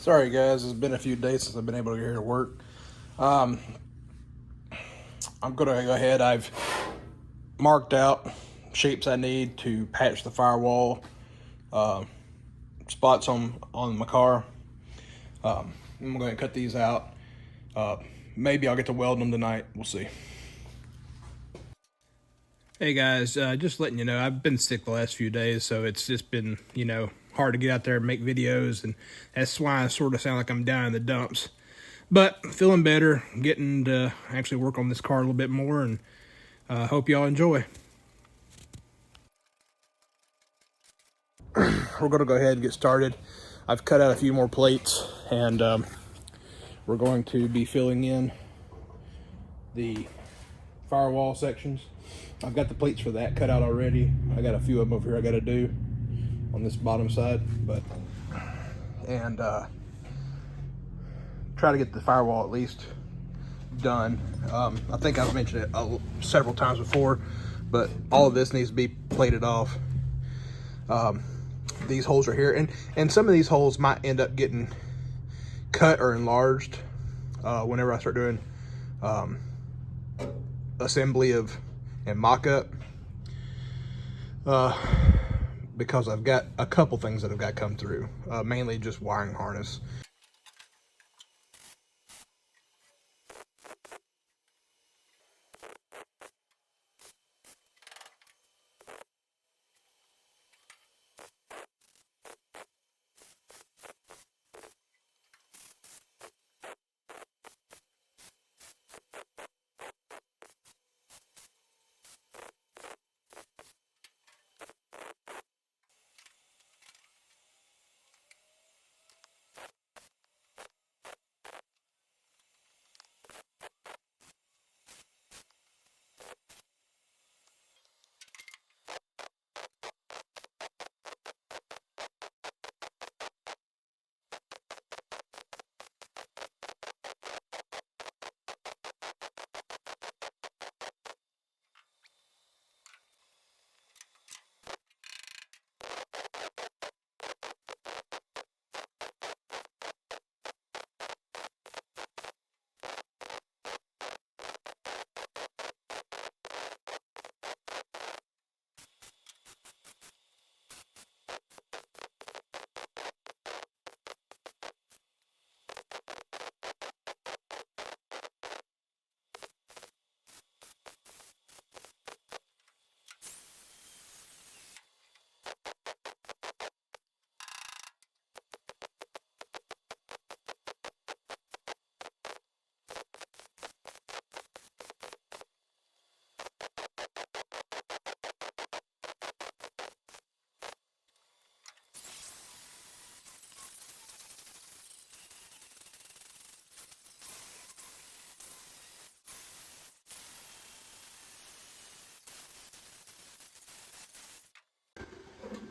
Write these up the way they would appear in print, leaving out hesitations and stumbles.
Sorry guys, it's been a few days since I've been able to get here to work. Um, I'm gonna go ahead. I've marked out shapes I need to patch the firewall spots on my car. I'm gonna cut these out. Uh, Maybe I'll get to weld them tonight. We'll see. Hey guys, just letting you know, I've been sick the last few days, so it's just been, hard to get out there and make videos, and that's why I sort of sound like I'm down in the dumps. But feeling better, getting to actually work on this car a little bit more, and hope y'all enjoy. We're going to go ahead and get started. I've cut out a few more plates, and we're going to be filling in the firewall sections. I've got the plates for that cut out already. I got a few of them over here I got to do on this bottom side, and try to get the firewall at least done. I think I've mentioned it several times before, but all of this needs to be plated off. These holes are here, and some of these holes might end up getting cut or enlarged whenever I start doing assembly of and mock-up, because I've got a couple things that have got to come through, mainly just wiring harness.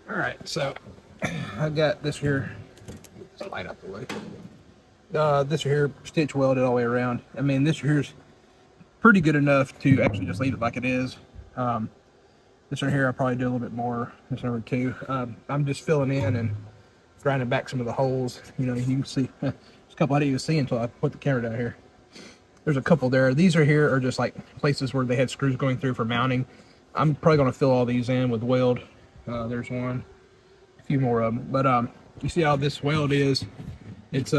All right, so I got this here. Let's light up the way. This here stitch welded all the way around. I mean, this here's pretty good enough to actually just leave it like it is. This one here I'll probably do a little bit more. This number two. I'm just filling in and grinding back some of the holes. You can see there's a couple I didn't even see until I put the camera down here. There's a couple there. These are just like places where they had screws going through for mounting. I'm probably going to fill all these in with weld. There's one, a few more of them. But you see how this weld is? It's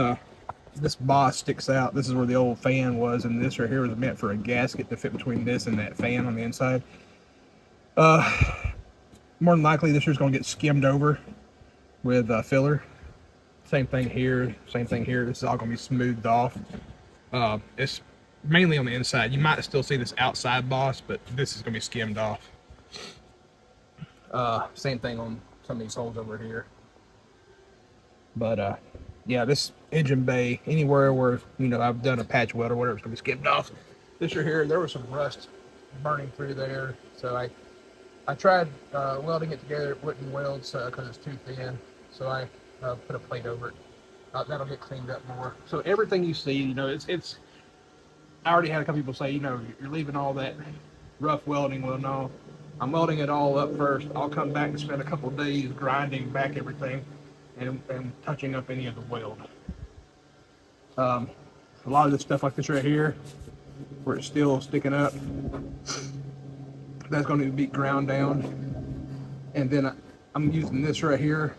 this boss sticks out. This is where the old fan was, and this right here was meant for a gasket to fit between this and that fan on the inside. More than likely, this here's going to get skimmed over with filler. Same thing here. Same thing here. This is all going to be smoothed off. It's mainly on the inside. You might still see this outside boss, but this is going to be skimmed off. Same thing on some of these holes over here. But yeah, this engine bay, anywhere where I've done a patch weld or whatever, it's going to be skimmed off. This right here, there was some rust burning through there, so I tried welding it together. It wouldn't weld because it's too thin, so I put a plate over it. That'll get cleaned up more. So everything you see, it's. I already had a couple people say, you're leaving all that rough welding. Well, no, I'm welding it all up first. I'll come back and spend a couple of days grinding back everything and touching up any of the weld. A lot of this stuff like this right here, where it's still sticking up, that's going to be ground down. And then I'm using this right here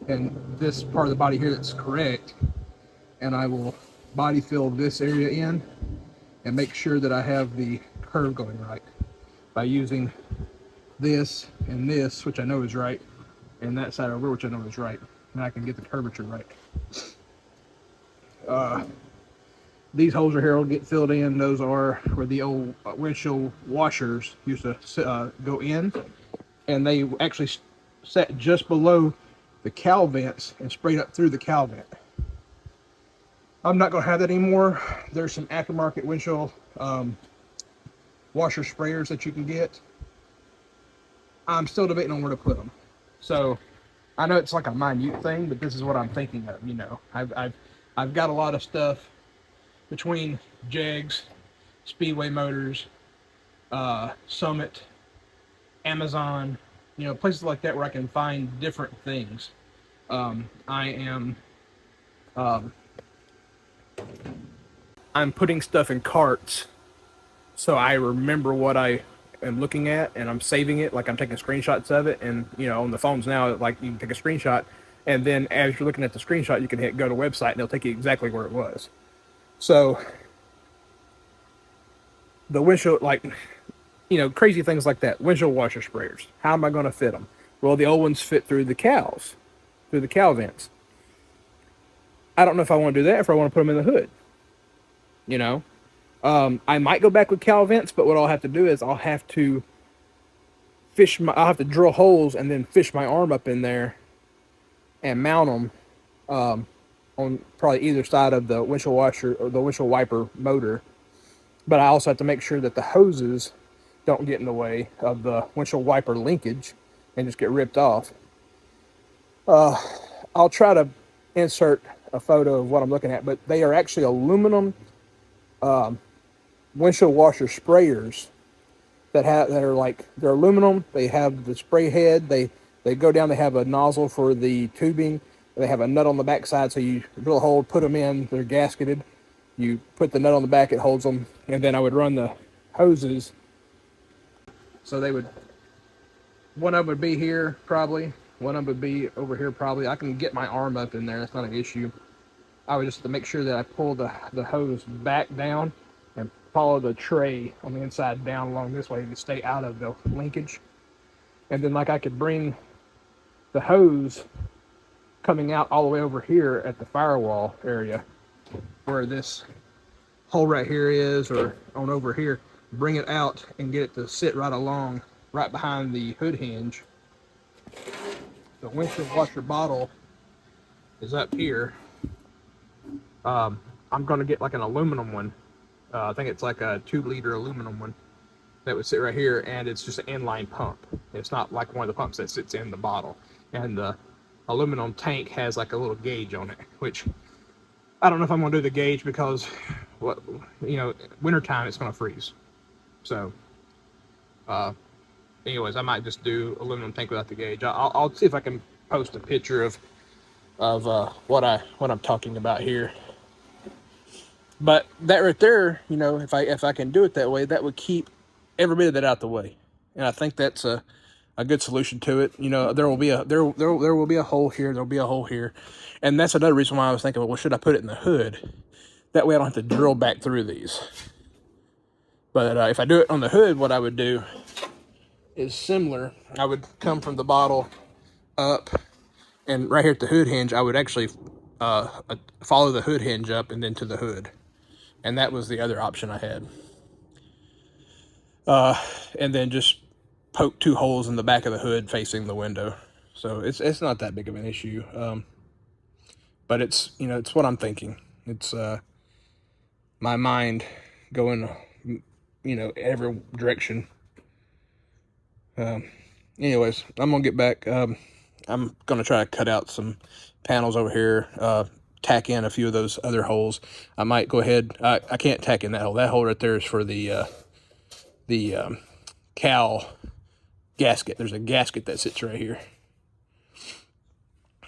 and this part of the body here that's correct, and I will body fill this area in and make sure that I have the curve going right by using this and this, which I know is right, and that side over, which I know is right, and I can get the curvature right. These holes right here will get filled in. Those are where the old windshield washers used to go in, and they actually sat just below the cowl vents and sprayed up through the cowl vent. I'm not going to have that anymore. There's some aftermarket windshield washer sprayers that you can get. I'm still debating on where to put them. So I know it's like a minute thing, but this is what I'm thinking of. You know, I've got a lot of stuff between Jegs, Speedway Motors, Summit, Amazon, you know, places like that where I can find different things. I'm putting stuff in carts so I remember what I am looking at, and I'm saving it, like I'm taking screenshots of it. And you know, on the phones now, like you can take a screenshot, and then as you're looking at the screenshot, you can hit go to website and it'll take you exactly where it was. So the windshield, like, you know, crazy things like that. Windshield washer sprayers. How am I going to fit them? Well, the old ones fit through the cowls, through the cowl vents. I don't know if I want to do that, if I want to put them in the hood. You know, I might go back with cowl vents, but what I'll have to do is I'll have to I'll have to drill holes and then fish my arm up in there and mount them on probably either side of the windshield washer or the windshield wiper motor. But I also have to make sure that the hoses don't get in the way of the windshield wiper linkage and just get ripped off. I'll try to insert a photo of what I'm looking at, but they are actually aluminum windshield washer sprayers that are like, they're aluminum. They have the spray head. They go down. They have a nozzle for the tubing. They have a nut on the back side, so you drill a hole, put them in. They're gasketed. You put the nut on the back, it holds them, and then I would run the hoses. So they would, one of them would be here probably, one of them would be over here probably. I can get my arm up in there, that's not an issue. I would just have to make sure that I pull the hose back down and follow the tray on the inside down along this way to stay out of the linkage. And then like I could bring the hose coming out all the way over here at the firewall area where this hole right here is, or on over here, bring it out and get it to sit right along, right behind the hood hinge. The windshield washer bottle is up here. I'm going to get like an aluminum one. I think it's like a 2-liter aluminum one that would sit right here, and it's just an inline pump. It's not like one of the pumps that sits in the bottle. And the aluminum tank has like a little gauge on it, which I don't know if I'm going to do the gauge because, what, you know, wintertime it's going to freeze. So, anyways, I might just do aluminum tank without the gauge. I'll see if I can post a picture of what I'm talking about here. But that right there, you know, if I can do it that way, that would keep every bit of that out the way, and I think that's a good solution to it. You know, there will be a hole here, there'll be a hole here, and that's another reason why I was thinking, well, should I put it in the hood? That way I don't have to drill back through these. But if I do it on the hood, what I would do is similar. I would come from the bottle up, and right here at the hood hinge, I would actually follow the hood hinge up and then to the hood. And that was the other option I had. And then just poke 2 holes in the back of the hood facing the window. So it's not that big of an issue. But it's, you know, it's what I'm thinking. It's my mind going, you know, every direction. Anyways, I'm gonna get back. I'm gonna try to cut out some panels over here, tack in a few of those other holes. I might go ahead. I can't tack in that hole. That hole right there is for the cowl gasket. There's a gasket that sits right here.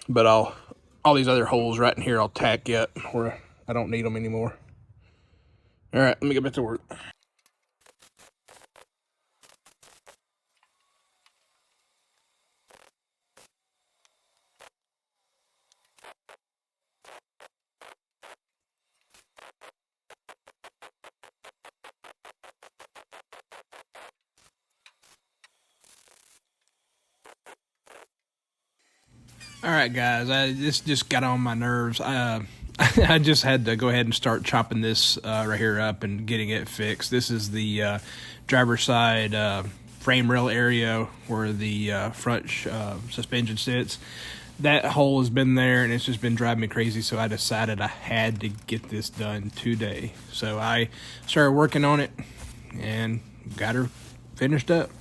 But all these other holes right in here, I'll tack yet where I don't need them anymore. All right, let me get back to work. All right, guys, this just got on my nerves. I just had to go ahead and start chopping this right here up and getting it fixed. This is the driver's side frame rail area where the front suspension sits. That hole has been there, and it's just been driving me crazy, so I decided I had to get this done today. So I started working on it and got her finished up.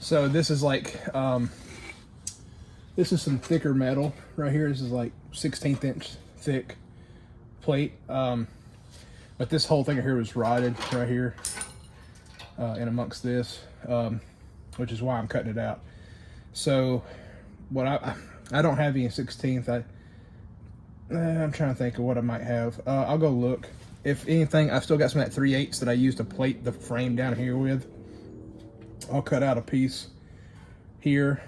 So this is like, this is some thicker metal right here. This is like 16th inch thick plate. But this whole thing here was rotted right here and amongst this, which is why I'm cutting it out. So what I don't have any 16th. I'm trying to think of what I might have. I'll go look. If anything, I've still got some of that 3/8 that I used to plate the frame down here with. I'll cut out a piece here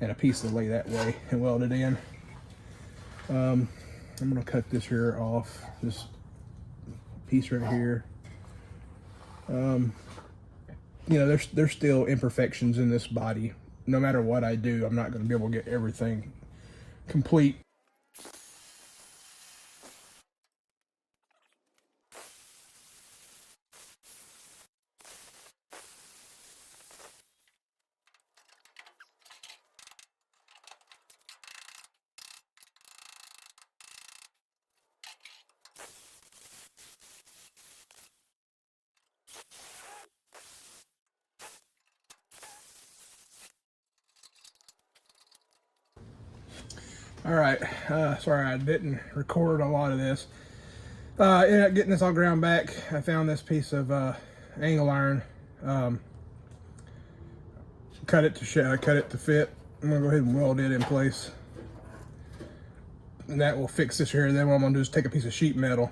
and a piece to lay that way and weld it in. I'm gonna cut this here off, this piece right here. You know, there's still imperfections in this body. No matter what I do, I'm not gonna be able to get everything complete. All right, sorry I didn't record a lot of this. Ended up getting this all ground back. I found this piece of angle iron. Cut it to fit. I'm gonna go ahead and weld it in place, and that will fix this here. Then what I'm gonna do is take a piece of sheet metal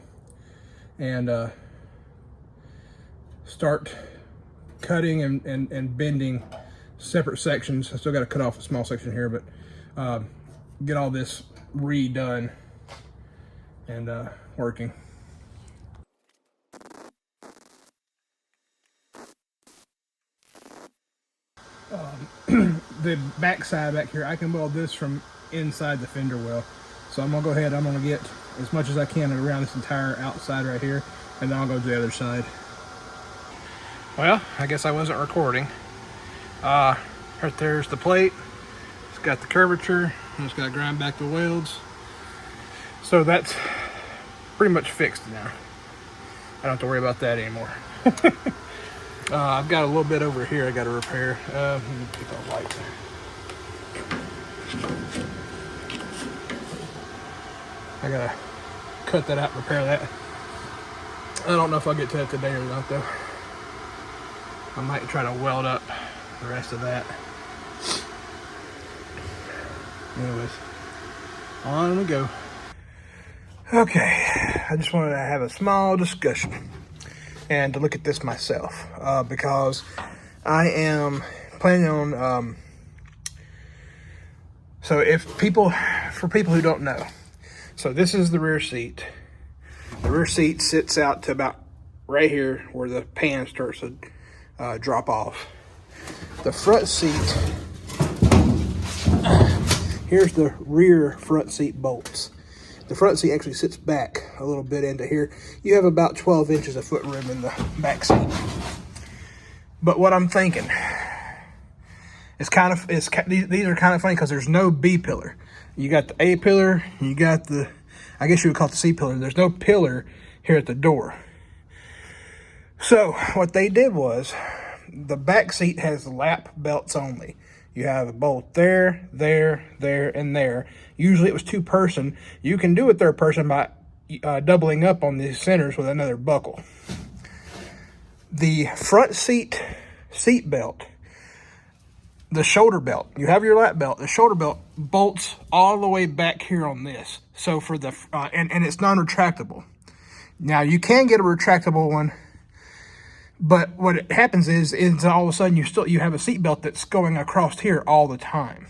and start cutting and bending separate sections. I still got to cut off a small section here, but get all this redone and working. The back side back here, I can weld this from inside the fender well. So I'm gonna go ahead, I'm gonna get as much as I can around this entire outside right here, and then I'll go to the other side. Well, I guess I wasn't recording. Right there's the plate. It's got the curvature. I just gotta grind back the welds. So that's pretty much fixed now. I don't have to worry about that anymore. I've got a little bit over here I gotta repair. Let me get the lights. I gotta cut that out and repair that. I don't know if I'll get to that today or not though. I might try to weld up the rest of that. Anyways, on we go. Okay, I just wanted to have a small discussion and to look at this myself because I am planning on, so for people who don't know, so this is the rear seat. The rear seat sits out to about right here where the pan starts to drop off. The front seat, here's the rear front seat bolts. The front seat actually sits back a little bit into here. You have about 12 inches of foot room in the back seat. But what I'm thinking, these are kind of funny because there's no B pillar. You got the A pillar, you got the, I guess you would call it the C pillar. There's no pillar here at the door. So what they did was, the back seat has lap belts only. You have a bolt there, there, there, and there. Usually it was 2-person. You can do a 3rd-person by doubling up on these centers with another buckle. The front seat belt, the shoulder belt, you have your lap belt, the shoulder belt bolts all the way back here on this. So for the, and it's non-retractable. Now you can get a retractable one, but what happens is all of a sudden you have a seat belt that's going across here all the time.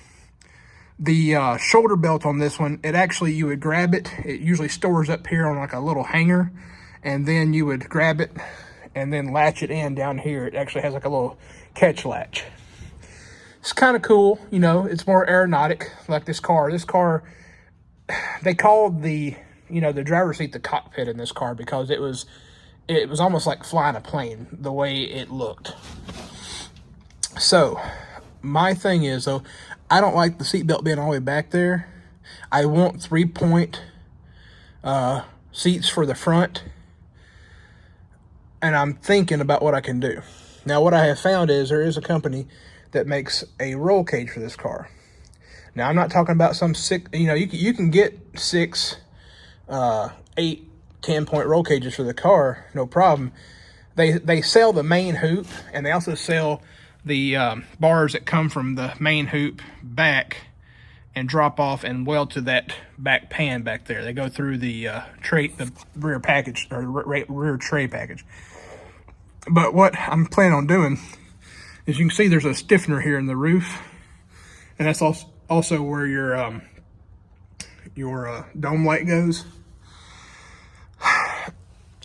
The shoulder belt on this one, you would grab it. It usually stores up here on like a little hanger, and then you would grab it and then latch it in down here. It actually has like a little catch latch. It's kind of cool, you know, it's more aeronautic like this car. This car, they called the driver's seat the cockpit in this car because it was almost like flying a plane the way it looked. So my thing is, though, I don't like the seatbelt being all the way back there. I want 3-point seats for the front, and I'm thinking about what I can do. Now, what I have found is there is a company that makes a roll cage for this car. Now, I'm not talking about some sick, you can get 6, 8, 10-point roll cages for the car, no problem. They sell the main hoop, and they also sell the bars that come from the main hoop back and drop off and weld to that back pan back there. They go through the rear package, or rear tray package. But what I'm planning on doing is, you can see there's a stiffener here in the roof, and that's also where your dome light goes.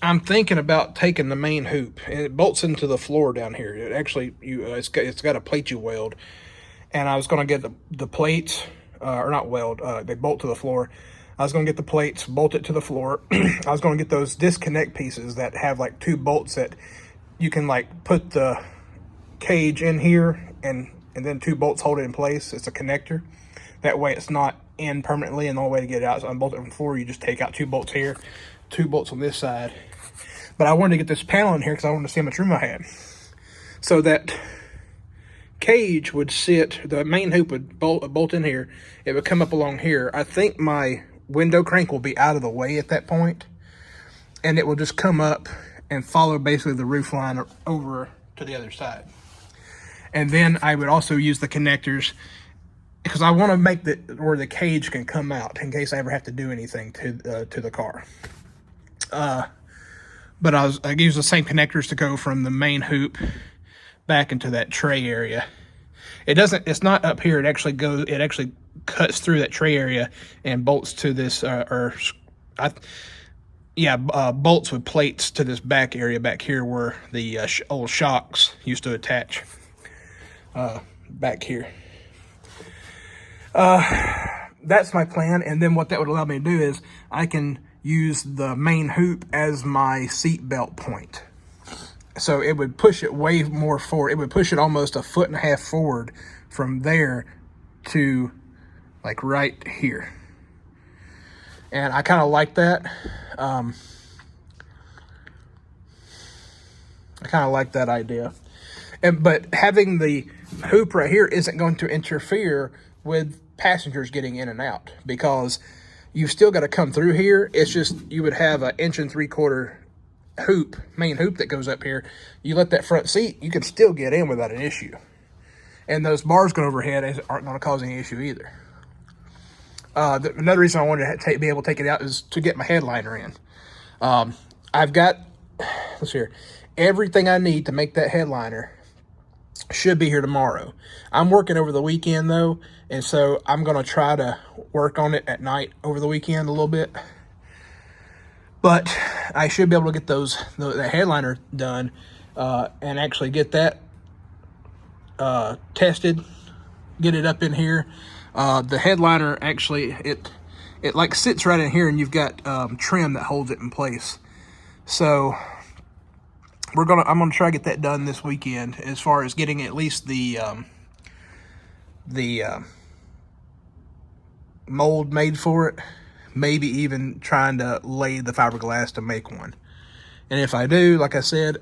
I'm thinking about taking the main hoop, and it bolts into the floor down here. It actually, it's got a plate you weld, and I was going to get the plates, or not weld, they bolt to the floor. I was going to get the plates, bolt it to the floor. I was going to get those disconnect pieces that have like 2 bolts that you can like put the cage in here, and then 2 bolts hold it in place. It's a connector. That way it's not in permanently, and the only way to get it out is unbolt it from the floor. You just take out 2 bolts here, 2 bolts on this side. But I wanted to get this panel in here because I wanted to see how much room I had. So that cage would sit, the main hoop would bolt in here. It would come up along here. I think my window crank will be out of the way at that point, and it will just come up and follow basically the roof line over to the other side. And then I would also use the connectors because I want to make where the cage can come out in case I ever have to do anything to the car. But I use the same connectors to go from the main hoop back into that tray area. It's not up here. It actually cuts through that tray area and bolts to this, bolts with plates to this back area back here where the old shocks used to attach, back here. That's my plan. And then what that would allow me to do is I can use the main hoop as my seat belt point. So it would push it way more forward. It would push it almost 1.5 feet forward from there to like right here. And I kind of like that. I kind of like that idea. But having the hoop right here isn't going to interfere with passengers getting in and out, because you've still got to come through here. It's just, you would have an 1.75 inch hoop, main hoop that goes up here. You let that front seat, you can still get in without an issue. And those bars going overhead aren't going to cause any issue either. Another reason I wanted to be able to take it out is to get my headliner in. I've got, let's see here, everything I need to make that headliner should be here tomorrow. I'm working over the weekend though, and so I'm going to try to work on it at night over the weekend a little bit. But I should be able to get the headliner done, and actually get that tested, get it up in here. The headliner actually, it like sits right in here, and you've got trim that holds it in place. So I'm gonna try to get that done this weekend, as far as getting at least the mold made for it. Maybe even trying to lay the fiberglass to make one. And if I do, like I said,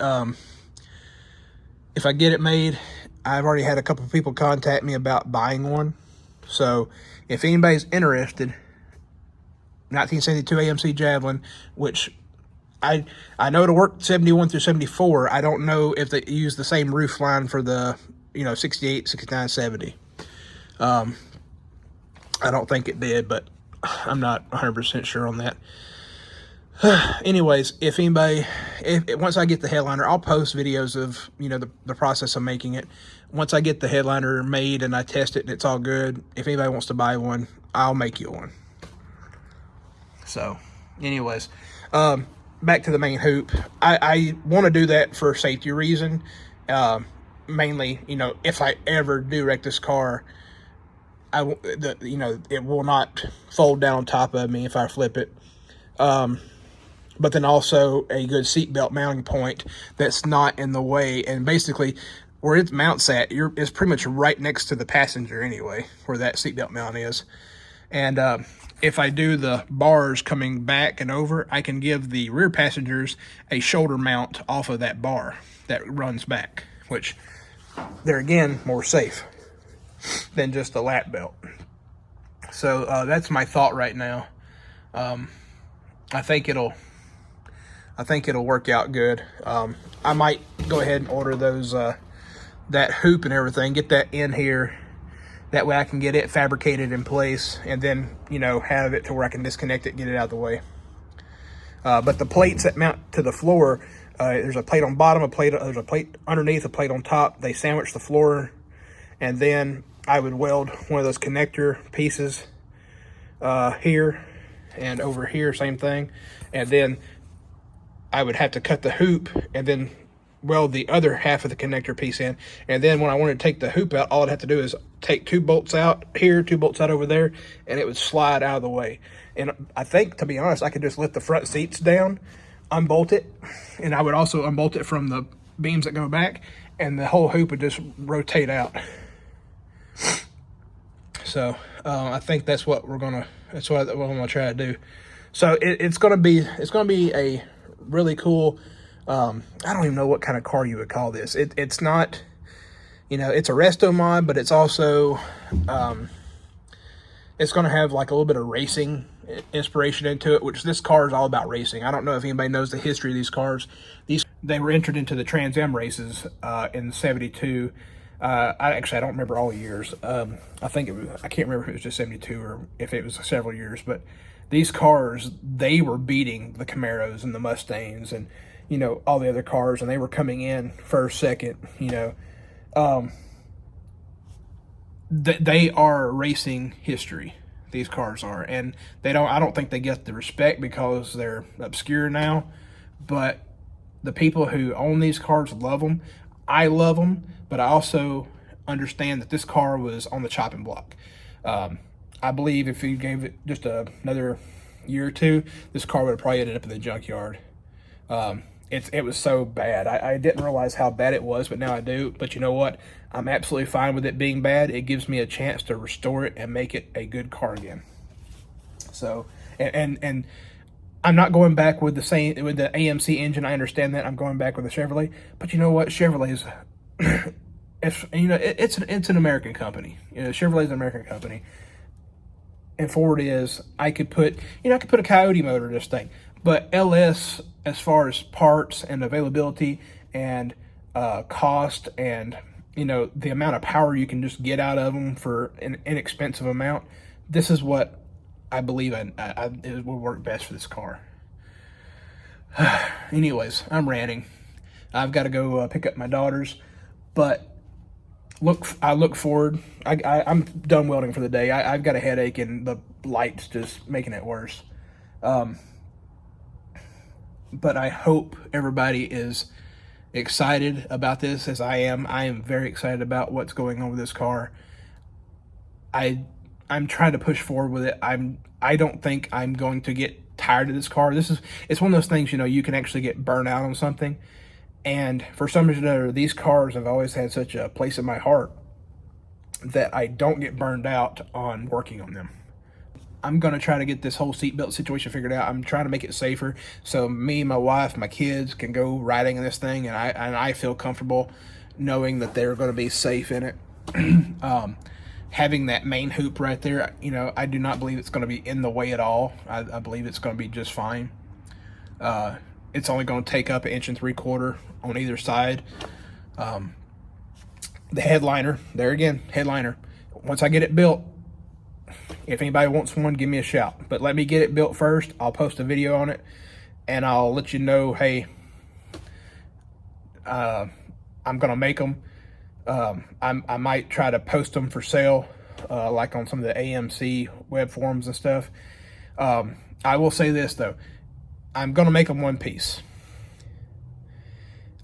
if I get it made, I've already had a couple of people contact me about buying one. So if anybody's interested, 1972 AMC Javelin, which I know it'll work 71 through 74. I don't know if they use the same roof line for the, 68, 69, 70. I don't think it did, but I'm not 100% sure on that. Anyways, if anybody, once I get the headliner, I'll post videos of, the process of making it. Once I get the headliner made and I test it and it's all good, if anybody wants to buy one, I'll make you one. So, anyways, back to the main hoop. I want to do that for safety reason. Mainly, if I ever do wreck this car, it will not fold down on top of me if I flip it. But then also a good seatbelt mounting point that's not in the way. And basically, where it mounts at, it's pretty much right next to the passenger anyway, where that seatbelt mount is. And if I do the bars coming back and over, I can give the rear passengers a shoulder mount off of that bar that runs back, which they're, again, more safe than just a lap belt. So that's my thought right now. I think it'll work out good. I might go ahead and order those that hoop and everything, get that in here. That way I can get it fabricated in place and then, have it to where I can disconnect it, get it out of the way. But the plates that mount to the floor, there's a plate on bottom, there's a plate underneath, a plate on top. They sandwich the floor, and then I would weld one of those connector pieces here and over here, same thing. And then I would have to cut the hoop and then weld the other half of the connector piece in. And then when I wanted to take the hoop out, all I'd have to do is take 2 bolts out here, 2 bolts out over there, and it would slide out of the way. And I think, to be honest, I could just lift the front seats down, unbolt it, and I would also unbolt it from the beams that go back, and the whole hoop would just rotate out. So I think that's what I'm gonna try to do. So it's gonna be a really cool. I don't even know what kind of car you would call this. It's not, it's a resto mod, but it's also, it's going to have like a little bit of racing inspiration into it, which this car is all about racing. I don't know if anybody knows the history of these cars. They were entered into the Trans Am races in '72. I don't remember all the years. I can't remember if it was just 72 or if it was several years, but these cars, they were beating the Camaros and the Mustangs and, all the other cars, and they were coming in first, second, they are racing history. These cars are, and I don't think they get the respect because they're obscure now, but the people who own these cars love them. I love them, but I also understand that this car was on the chopping block. I believe if you gave it just another year or two, this car would have probably ended up in the junkyard. It was so bad. I didn't realize how bad it was, but now I do. But you know what? I'm absolutely fine with it being bad. It gives me a chance to restore it and make it a good car again. So, and I'm not going back with the AMC engine. I understand that. I'm going back with the Chevrolet. But you know what? Chevrolet's, it's an American company. Chevrolet's an American company. And Ford is, I could put a Coyote motor in this thing. But LS, as far as parts and availability and cost and, the amount of power you can just get out of them for an inexpensive amount, this is what I believe it will work best for this car. Anyways, I'm ranting. I've got to go pick up my daughters, but I look forward. I'm done welding for the day. I've got a headache and the light's just making it worse. But I hope everybody is excited about this as I am. I am very excited about what's going on with this car. I'm trying to push forward with it. I don't think I'm going to get tired of this car. It's one of those things, you can actually get burnt out on something. And for some reason or another, these cars have always had such a place in my heart that I don't get burned out on working on them. I'm going to try to get this whole seatbelt situation figured out. I'm trying to make it safer so me, my wife, my kids can go riding in this thing, and I feel comfortable knowing that they're going to be safe in it. Having that main hoop right there, you know, I do not believe it's going to be in the way at all. I believe it's going to be just fine. It's only going to take up 1 3/4 on either side. The headliner, there again, headliner. Once I get it built, if anybody wants one, give me a shout. But let me get it built first. I'll post a video on it, and I'll let you know, hey, I'm going to make them. I might try to post them for sale, like on some of the AMC web forums and stuff. I will say this, though. I'm going to make them one piece.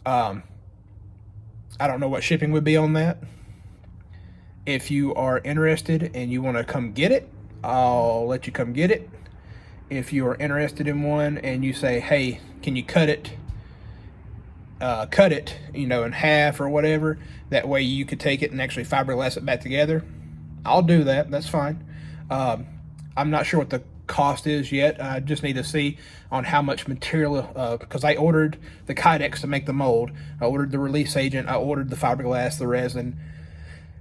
I don't know what shipping would be on that. If you are interested and you want to come get it, I'll let you come get it. If you are interested in one and you say, hey, can you cut it, you know, in half or whatever, that way you could take it and actually fiberglass it back together, I'll do that. That's fine. I'm not sure what the cost is yet. I just need to see on how much material, because I ordered the Kydex to make the mold. I ordered the release agent. I ordered the fiberglass, the resin.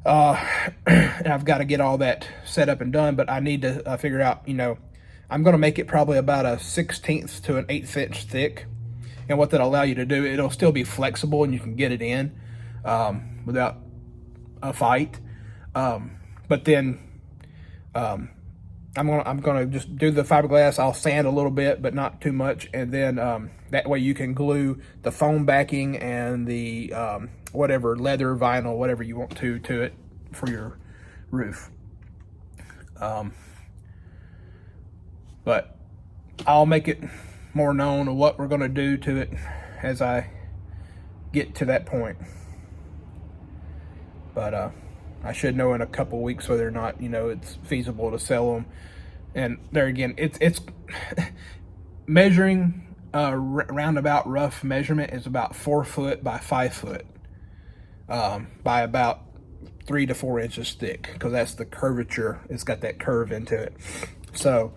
And I've got to get all that set up and done, but I need to figure out, you know, I'm going to make it probably about a 1/16 to an 1/8 inch thick. And what that'll allow you to do, it'll still be flexible and you can get it in without a fight. But then I'm gonna just do the fiberglass. I'll sand a little bit, but not too much, and then that way you can glue the foam backing and the whatever leather, vinyl, whatever you want to it for your roof. But I'll make it more known of what we're gonna do to it as I get to that point. But I should know in a couple weeks whether or not, you know, it's feasible to sell them. And there again, it's measuring roundabout rough measurement is about 4 foot by 5 foot, by about 3 to 4 inches thick, because that's the curvature. It's got that curve into it. So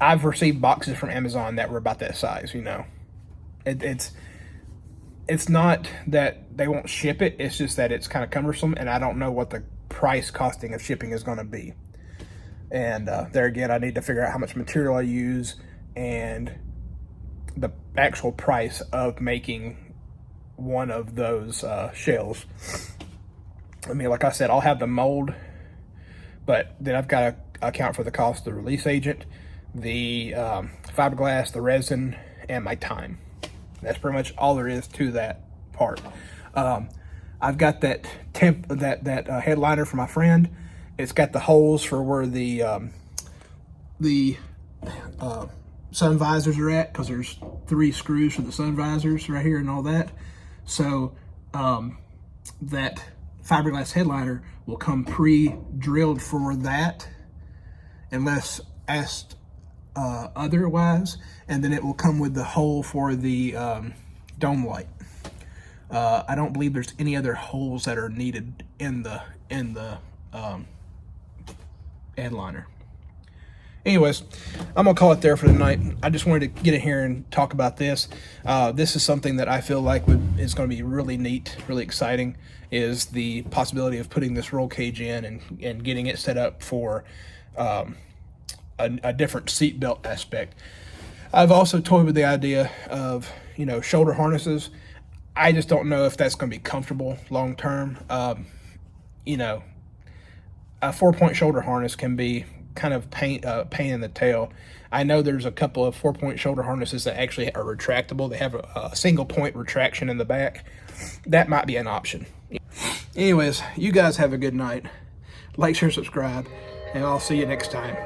I've received boxes from Amazon that were about that size. You know, it's not that they won't ship it. It's just that it's kind of cumbersome, and I don't know what the price costing of shipping is going to be. And there again, I need to figure out how much material I use and the actual price of making one of those shells. I mean, like I said, I'll have the mold, but then I've got to account for the cost of the release agent, the fiberglass, the resin, and my time. That's pretty much all there is to that part. I've got that headliner for my friend. It's got the holes for where the sun visors are at, because there's 3 screws for the sun visors right here and all that. So that fiberglass headliner will come pre-drilled for that, unless asked otherwise, and then it will come with the hole for the dome light. I don't believe there's any other holes that are needed in the headliner. Anyways, I'm gonna call it there for tonight. I just wanted to get in here and talk about this. This is something that I feel like is going to be really neat, really exciting, is the possibility of putting this roll cage in and getting it set up for a different seatbelt aspect. I've also toyed with the idea of, you know, shoulder harnesses. I just don't know if that's going to be comfortable long term. You know, a 4-point shoulder harness can be kind of pain in the tail. I know there's a couple of 4-point shoulder harnesses that actually are retractable. They have a single point retraction in the back. That might be an option. Anyways, you guys have a good night. Like, share, subscribe, and I'll see you next time.